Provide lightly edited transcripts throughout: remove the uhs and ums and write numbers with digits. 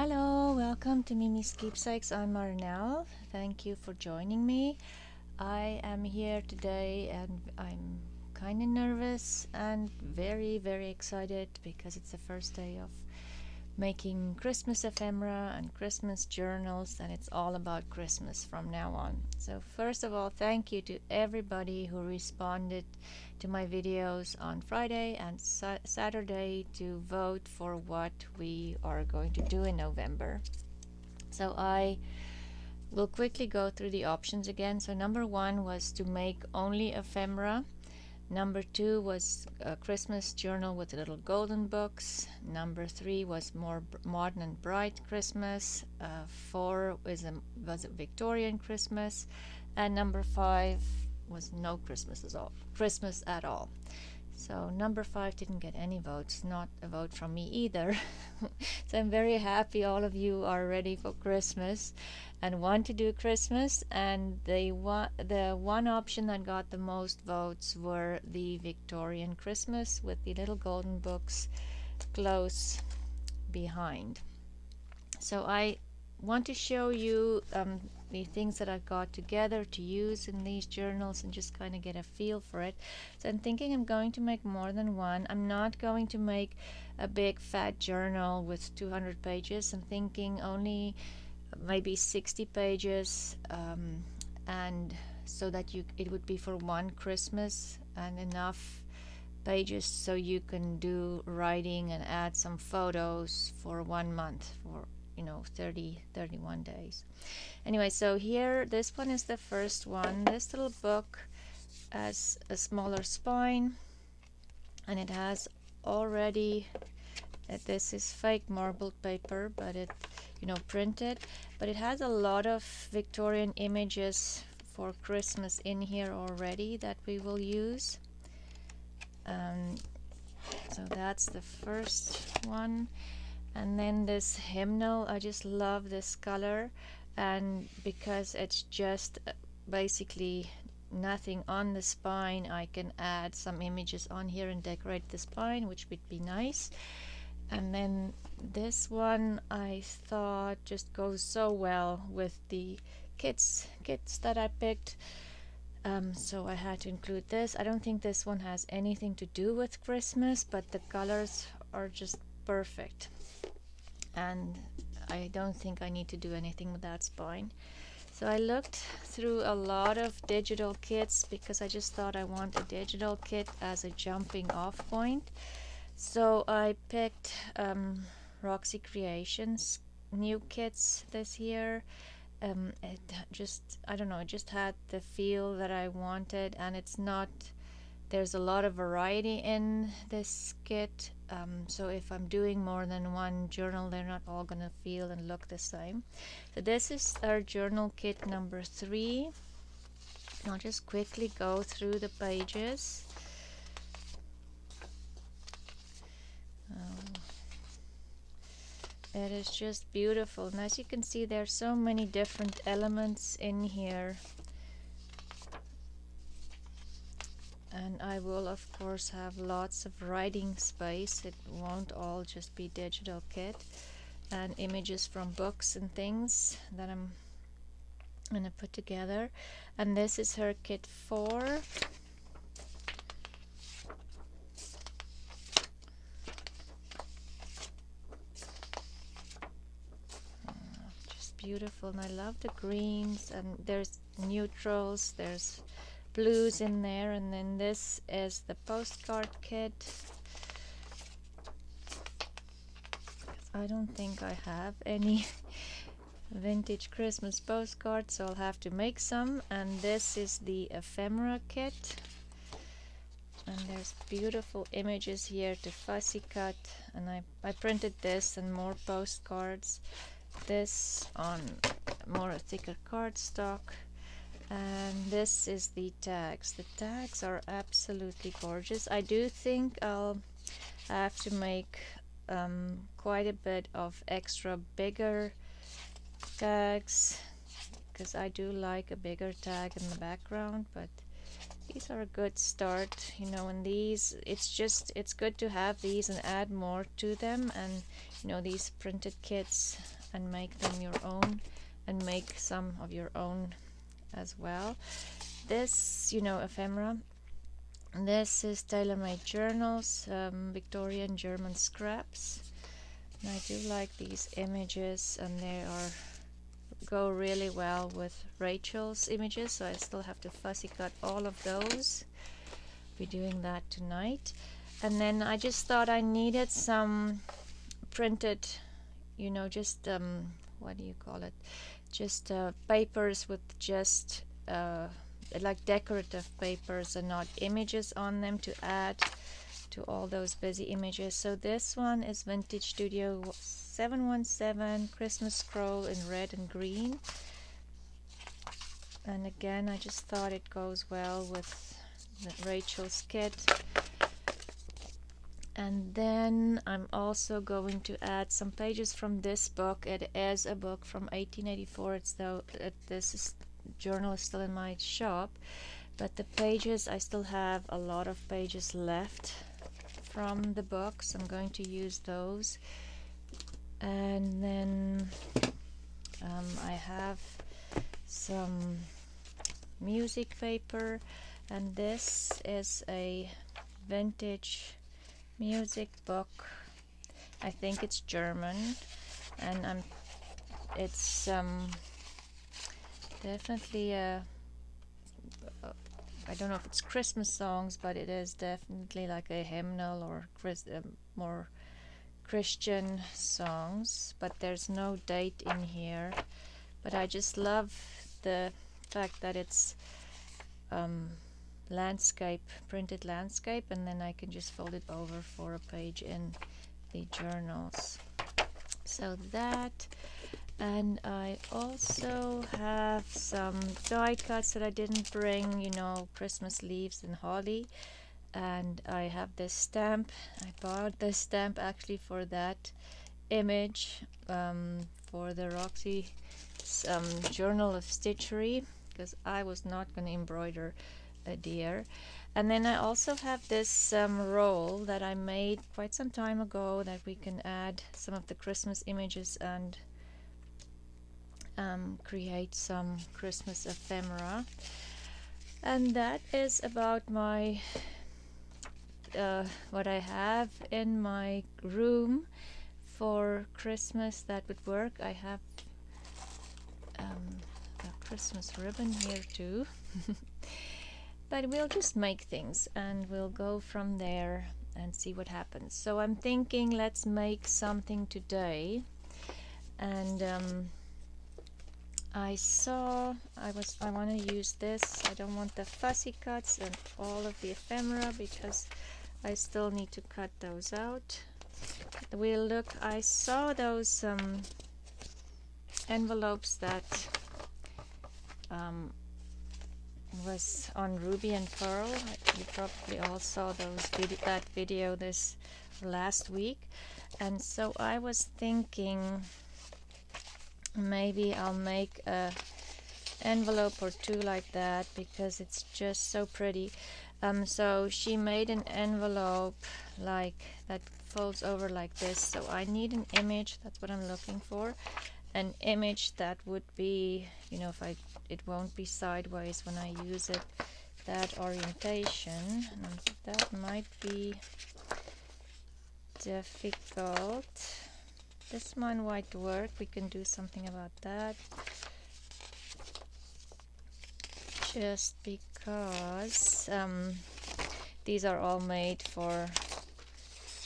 Hello, welcome to Miemie's Keepsakes. I'm Marnell. Thank you for joining me. I am here today and I'm kind of nervous and very excited because it's the first day of making Christmas ephemera and Christmas journals, and it's all about Christmas from now on. So first of all, thank you to everybody who responded to my videos on Friday and Saturday to vote for what we are going to do in November. So I will quickly go through the options again. So number 1 was to make only ephemera. Number 2 was a Christmas journal with little golden books. Number 3 was more modern and bright Christmas. 4 was a Victorian Christmas, and number 5 was no Christmas at all. So number 5 didn't get any votes, not a vote from me either. So I'm very happy all of you are ready for Christmas and want to do Christmas, and the one option that got the most votes were the Victorian Christmas with the little golden books close behind. So I want to show you the things that I've got together to use in these journals and just kind of get a feel for it. So I'm thinking I'm going to make more than one. I'm not going to make a big fat journal with 200 pages. I'm thinking only maybe 60 pages, and so that it would be for one Christmas and enough pages so you can do writing and add some photos for 1 month, for 31 days. Anyway, so here, this one is the first one. This little book has a smaller spine, and it has already, this is fake marbled paper, but it printed, but it has a lot of Victorian images for Christmas in here already that we will use. So that's the first one. And then this hymnal, I just love this color, and because it's just basically nothing on the spine, I can add some images on here and decorate the spine, which would be nice. And then this one I thought just goes so well with the kits that I picked, so I had to include this. I don't think this one has anything to do with Christmas, but the colors are just perfect, and I don't think I need to do anything with that spine. So I looked through a lot of digital kits because I just thought I want a digital kit as a jumping off point. So I picked Roxy Creations new kits this year. It just, I don't know, it just had the feel that I wanted, and there's a lot of variety in this kit, so if I'm doing more than one journal, they're not all gonna feel and look the same. So this is our journal kit number 3. I'll just quickly go through the pages. It is just beautiful, and as you can see, there are so many different elements in here. And I will of course have lots of writing space. It won't all just be digital kit, and images from books and things that I'm gonna put together. And this is her kit 4. Just beautiful, and I love the greens, and there's neutrals, there's blues in there. And then this is the postcard kit. I don't think I have any vintage Christmas postcards, so I'll have to make some. And this is the ephemera kit, and there's beautiful images here to fussy cut, and I printed this and more postcards, this on more thicker cardstock. And this is the tags. The tags are absolutely gorgeous. I do think I'll have to make quite a bit of extra bigger tags, because I do like a bigger tag in the background, but these are a good start, you know, and these, it's good to have these and add more to them, and you know, these printed kits, and make them your own, and make some of your own as well. This, you know, ephemera. This is tailor-made journals, Victorian German scraps. And I do like these images, and they go really well with Rachel's images, so I still have to fussy cut all of those. Be doing that tonight. And then I just thought I needed some printed, you know, just what do you call it? Just papers with just like decorative papers and not images on them to add to all those busy images. So this one is Vintage Studio 717 Christmas Scroll in red and green. And again, I just thought it goes well with Rachel's kit. And then I'm also going to add some pages from this book. It is a book from 1884. This journal is still in my shop, but the pages, I still have a lot of pages left from the book, so I'm going to use those. And then I have some music paper, and this is a vintage music book. I think it's German, and it's definitely I don't know if it's Christmas songs, but it is definitely like a hymnal or more Christian songs, but there's no date in here. But I just love the fact that it's landscape, printed landscape, and then I can just fold it over for a page in the journals. So that, and I also have some die cuts that I didn't bring, you know, Christmas leaves and holly. And I have this stamp. I bought this stamp actually for that image, for the Roxy Journal of Stitchery, because I was not going to embroider a deer. And then I also have this roll that I made quite some time ago, that we can add some of the Christmas images and create some Christmas ephemera. And that is about my what I have in my room for Christmas that would work. I have a Christmas ribbon here too. But we'll just make things and we'll go from there and see what happens. So I'm thinking, let's make something today. And I want to use this. I don't want the fussy cuts and all of the ephemera, because I still need to cut those out. We'll look. I saw those envelopes that was on Ruby and Pearl. You probably all saw that video this last week. And so I was thinking maybe I'll make a envelope or two like that, because it's just so pretty. So she made an envelope like that folds over like this. So I need an image. That's what I'm looking for. An image that would be, you know, it won't be sideways when I use it. That orientation, and that might be difficult. This one might work. We can do something about that. Just because these are all made for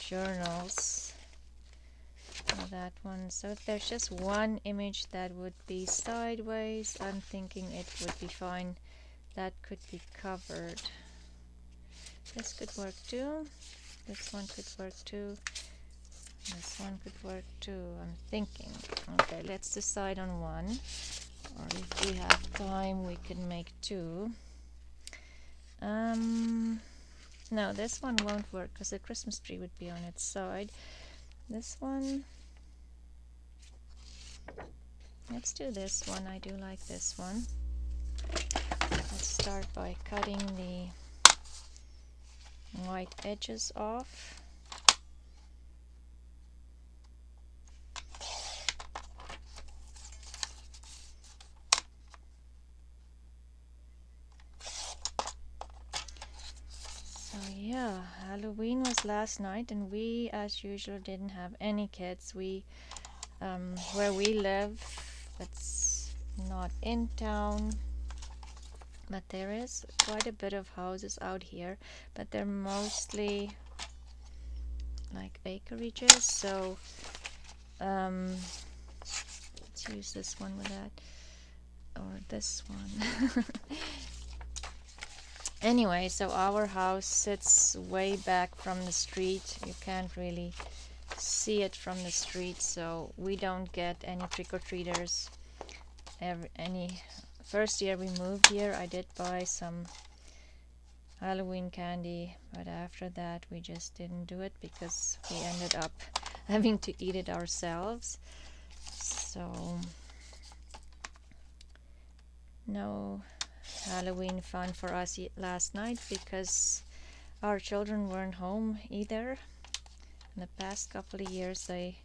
journals. That one. So if there's just one image that would be sideways, I'm thinking it would be fine. That could be covered. This could work too. This one could work too. This one could work too. I'm thinking. Okay, let's decide on one. Or if we have time, we can make two. No, this one won't work because the Christmas tree would be on its side. This one. Let's do this one. I do like this one. Let's start by cutting the white edges off. So yeah, Halloween was last night, and we, as usual, didn't have any kids. Where we live, it's not in town, but there is quite a bit of houses out here, but they're mostly like acreages. So let's use this one with that, or this one. Anyway, so our house sits way back from the street. You can't really see it from the street, so we don't get any trick-or-treaters. Any first year we moved here, I did buy some Halloween candy, but after that we just didn't do it because we ended up having to eat it ourselves. So no Halloween fun for us last night because our children weren't home either. In the past couple of years they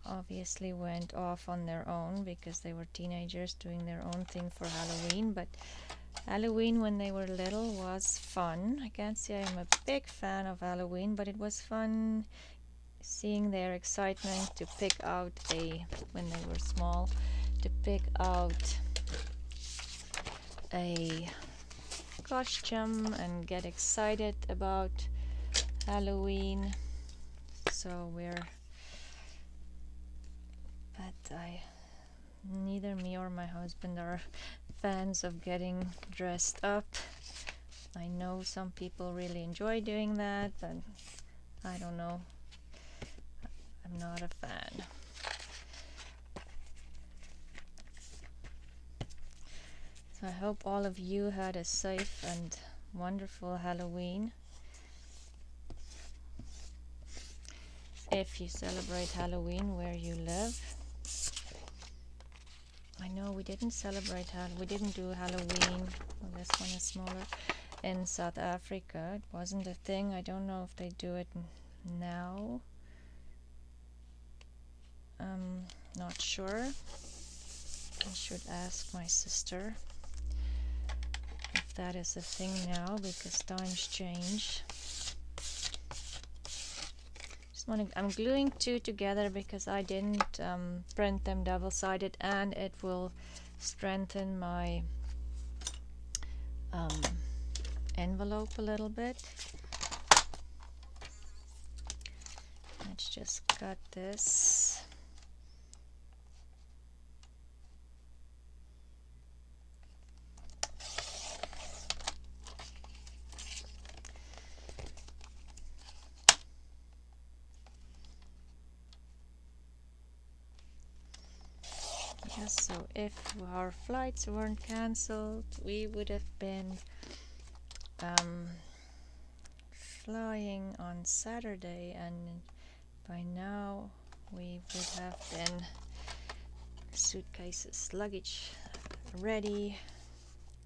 obviously went off on their own because they were teenagers doing their own thing for Halloween, but Halloween when they were little was fun. I can't say I'm a big fan of Halloween, but it was fun seeing their excitement to pick out when they were small, to pick out a costume and get excited about Halloween. So neither me or my husband are fans of getting dressed up. I know some people really enjoy doing that, but I don't know. I'm not a fan. So I hope all of you had a safe and wonderful Halloween. If you celebrate Halloween where you live. I know we didn't do Halloween, well, this one is smaller, in South Africa. It wasn't a thing. I don't know if they do it now. Not sure. I should ask my sister if that is a thing now because times change. I'm gluing two together because I didn't print them double-sided, and it will strengthen my envelope a little bit. Let's just cut this. Yes, so if our flights weren't cancelled, we would have been flying on Saturday, and by now we would have been suitcases, luggage ready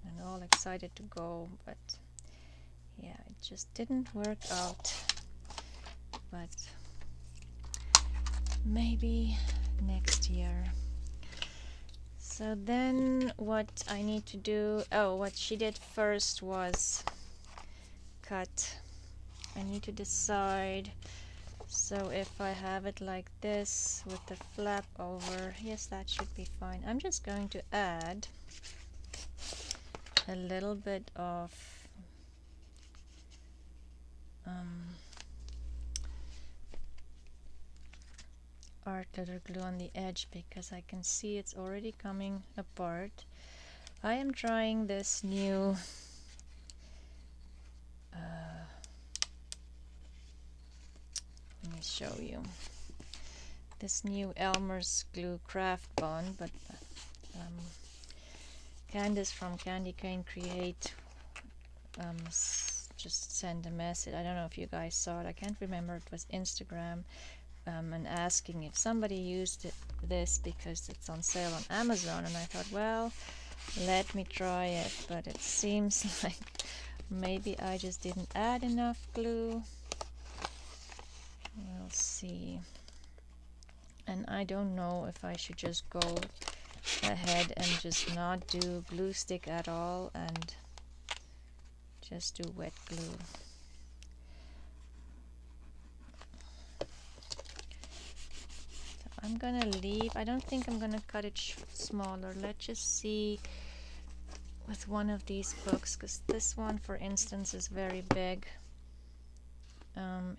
and all excited to go, but yeah, it just didn't work out. But maybe next year. So then what I need to do, what she did first was cut. I need to decide. So if I have it like this with the flap over, yes, that should be fine. I'm just going to add a little bit of art glitter glue on the edge because I can see it's already coming apart. I am trying this new let me show you this new Elmer's glue craft bond, but Candice from Candy Cane Create just sent a message. I don't know if you guys saw it. I can't remember. It was Instagram, and asking if somebody used this because it's on sale on Amazon, and I thought, well, let me try it. But it seems like Maybe I just didn't add enough glue. We'll see. And I don't know if I should just go ahead and just not do glue stick at all and just do wet glue. So I'm gonna leave. I don't think I'm gonna cut it smaller. Let's just see with one of these books, because this one, for instance, is very big.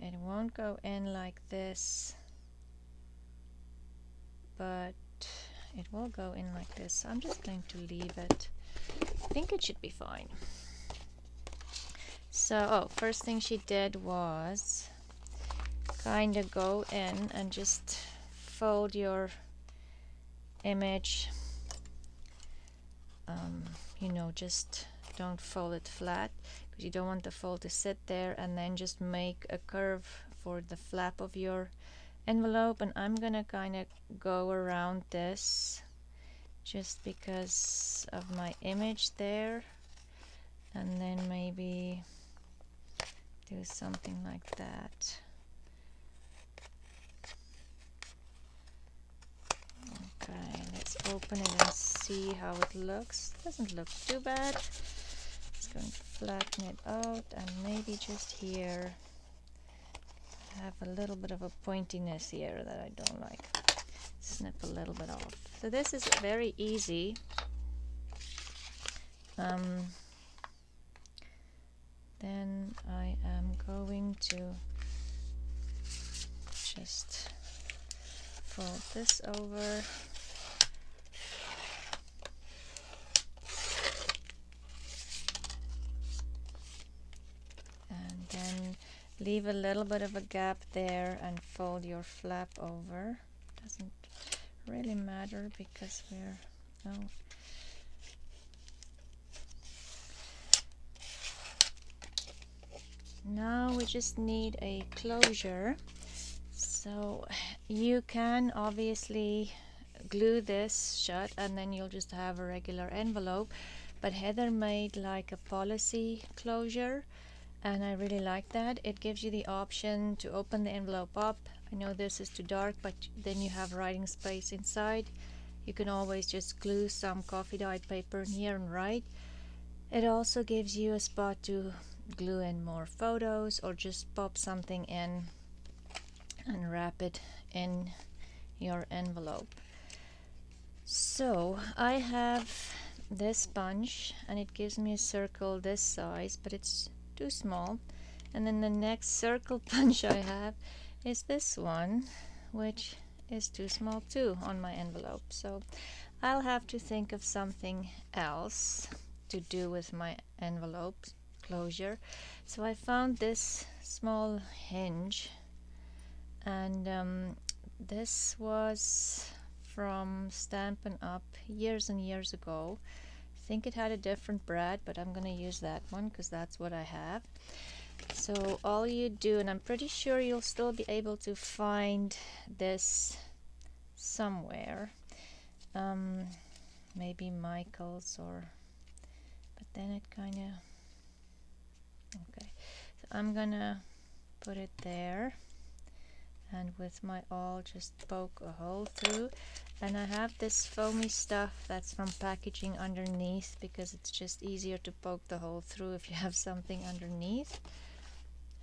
It won't go in like this, but it will go in like this. So I'm just going to leave it. I think it should be fine. So, first thing she did was kind of go in and just fold your image. You know, just don't fold it flat, because you don't want the fold to sit there, and then just make a curve for the flap of your envelope. And I'm gonna kind of go around this just because of my image there, and then maybe do something like that. Okay, let's open it and see how it looks. Doesn't look too bad. Just going to flatten it out, and maybe just here have a little bit of a pointiness here that I don't like. Snip a little bit off. So this is very easy. Then I am going to just fold this over. And then leave a little bit of a gap there and fold your flap over. Doesn't really matter because now we just need a closure. So you can obviously glue this shut and then you'll just have a regular envelope, but Heather made like a policy closure, and I really like that. It gives you the option to open the envelope up. I know this is too dark, but then you have writing space inside. You can always just glue some coffee dyed paper in here and write. It also gives you a spot to glue in more photos, or just pop something in and wrap it in your envelope. So I have this sponge, and it gives me a circle this size, but it's too small. And then the next circle punch I have is this one, which is too small too on my envelope. So I'll have to think of something else to do with my envelope closure. So I found this small hinge, and this was from Stampin' Up! Years and years ago. I think it had a different brand, but I'm gonna use that one because that's what I have. So all you do, and I'm pretty sure you'll still be able to find this somewhere, maybe Michael's, but then it kind of, okay, so I'm gonna put it there, and with my awl just poke a hole through. And I have this foamy stuff that's from packaging underneath, because it's just easier to poke the hole through if you have something underneath.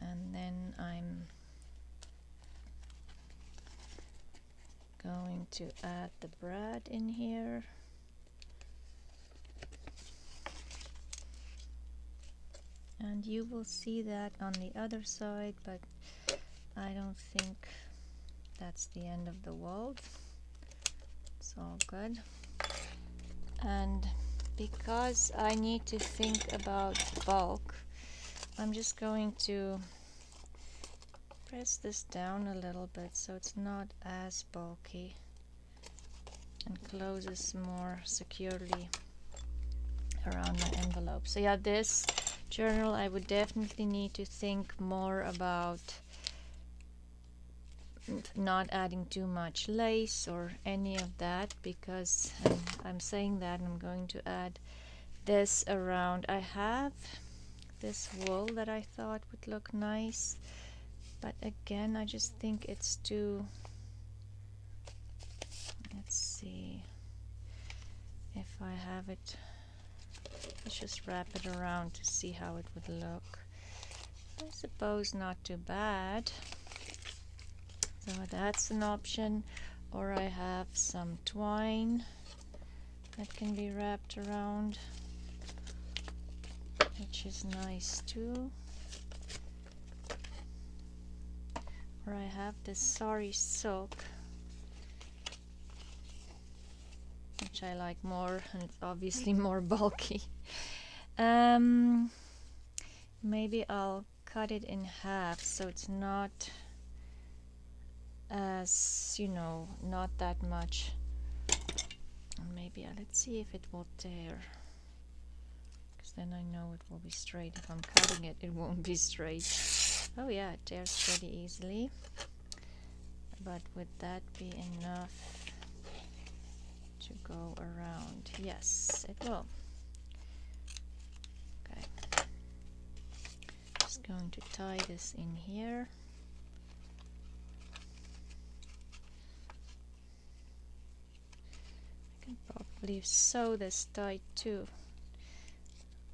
And then I'm going to add the brad in here. And you will see that on the other side, but I don't think that's the end of the world. It's all good. And because I need to think about bulk, I'm just going to press this down a little bit so it's not as bulky and closes more securely around my envelope. So yeah, this journal I would definitely need to think more about not adding too much lace or any of that, because I'm saying that I'm going to add this around. I have this wool that I thought would look nice, but again I just think it's too, let's see if I have it, let's just wrap it around to see how it would look. I suppose not too bad. So that's an option. Or I have some twine that can be wrapped around, which is nice too. Or I have this sari silk, which I like more, and it's obviously more bulky. Maybe I'll cut it in half so it's not as, you know, not that much. Maybe let's see if it will tear, because then I know it will be straight. If I'm cutting it, it won't be straight. Oh yeah, it tears pretty easily. But would that be enough to go around? Yes, it will. Okay. Just going to tie this in here. I can probably sew this tight too.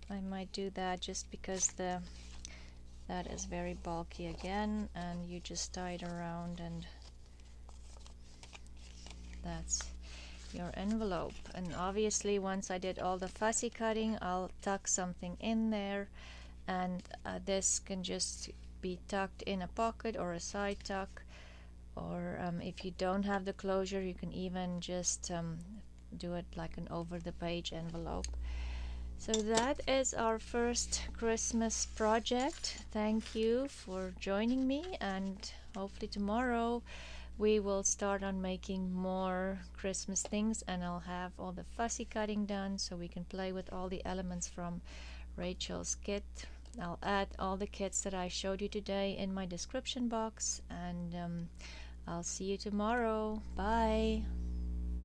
I might do that just because that is very bulky again, and you just tie it around and that's your envelope. And obviously once I did all the fussy cutting, I'll tuck something in there, and this can just be tucked in a pocket or a side tuck, or if you don't have the closure, you can even just do it like an over the page envelope. So that is our first Christmas project. Thank you for joining me, and hopefully tomorrow we will start on making more Christmas things, and I'll have all the fussy cutting done so we can play with all the elements from Rachel's kit. I'll add all the kits that I showed you today in my description box, and I'll see you tomorrow. Bye!